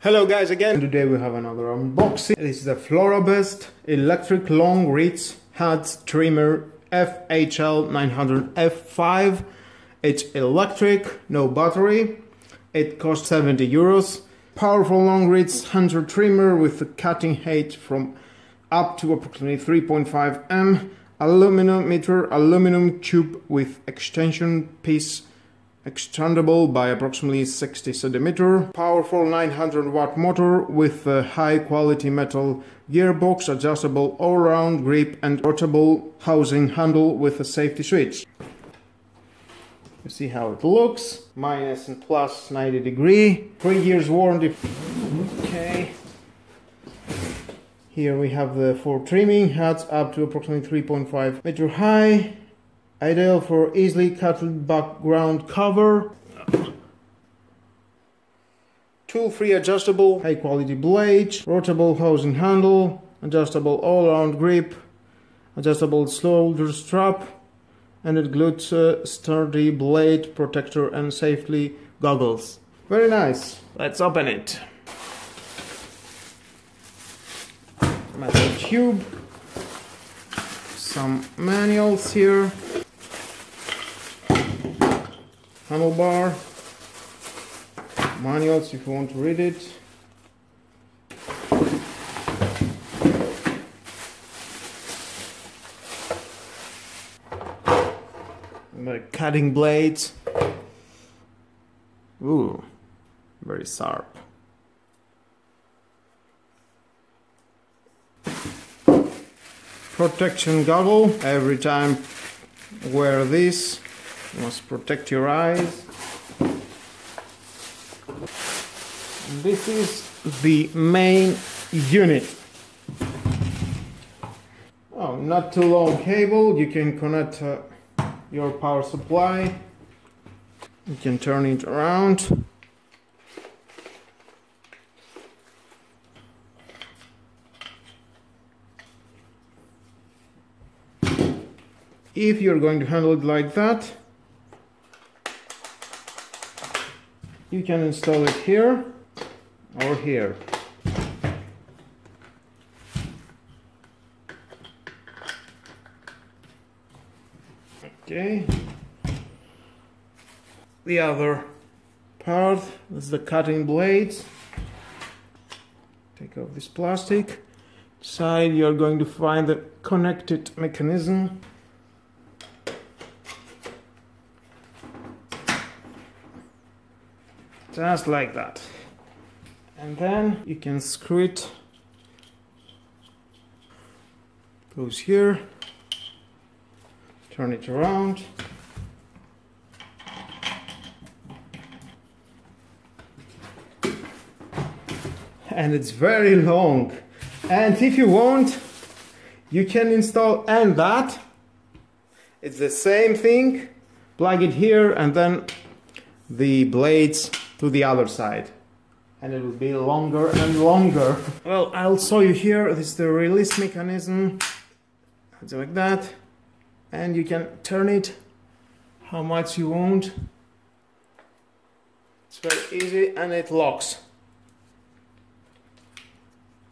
Hello guys again. Today we have another unboxing. This is the Florabest electric long reach Hedge trimmer FHL 900F5. It's electric, no battery. It costs 70 euros. Powerful long reach hunter trimmer with a cutting height from up to approximately 3.5 m. Aluminum tube with extension piece extendable by approximately 60 cm. Powerful 900 watt motor with a high quality metal gearbox, adjustable all-round grip and rotatable housing handle with a safety switch. You see how it looks. Minus and plus 90 degree. 3 years warranty. Okay. Here we have the for trimming heads up to approximately 3.5 meter high. Ideal for easily cutted background cover. Tool-free adjustable, high-quality blades, rotatable housing handle, adjustable all-round grip, adjustable shoulder strap, and it includes a sturdy blade protector and safety goggles. Very nice. Let's open it. Metal tube. Some manuals here. Handlebar, manuals if you want to read it. The cutting blades. Ooh, very sharp. Protection goggle. Every time wear this. You must protect your eyes. And this is the main unit. Oh, not too long cable. You can connect your power supply. You can turn it around. If you're going to handle it like that, you can install it here or here. Okay. The other part is the cutting blades. Take off this plastic. Inside you're going to find the connected mechanism. Just like that. And then you can screw it. Goes here. Turn it around. And it's very long. And if you want, you can install and that. It's the same thing. Plug it here and then the blades to the other side, and it will be longer and longer. Well, I'll show you here. This is the release mechanism. It's like that, and you can turn it how much you want. It's very easy, and it locks.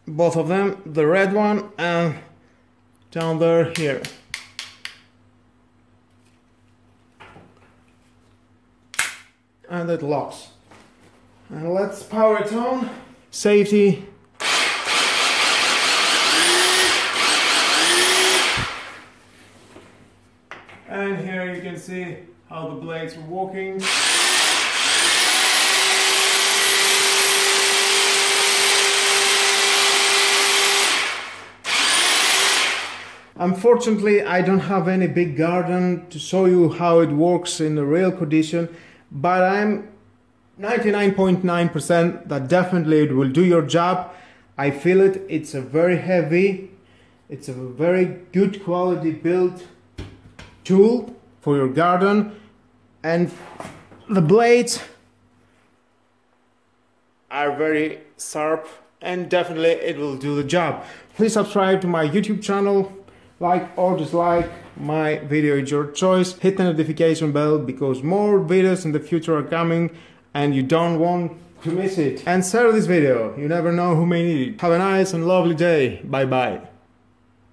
Both of them, the red one and down there here. And it locks. And let's power it on. Safety. And here you can see how the blades are working. Unfortunately, I don't have any big garden to show you how it works in the real condition, but I'm 99.9% that definitely it will do your job. I feel it. It's a very heavy, it's a very good quality built tool for your garden, and the blades are very sharp and definitely it will do the job. Please subscribe to my YouTube channel, like or dislike my video, is your choice. Hit the notification bell because more videos in the future are coming and you don't want to miss it. And share this video. You never know who may need it. Have a nice and lovely day. Bye bye.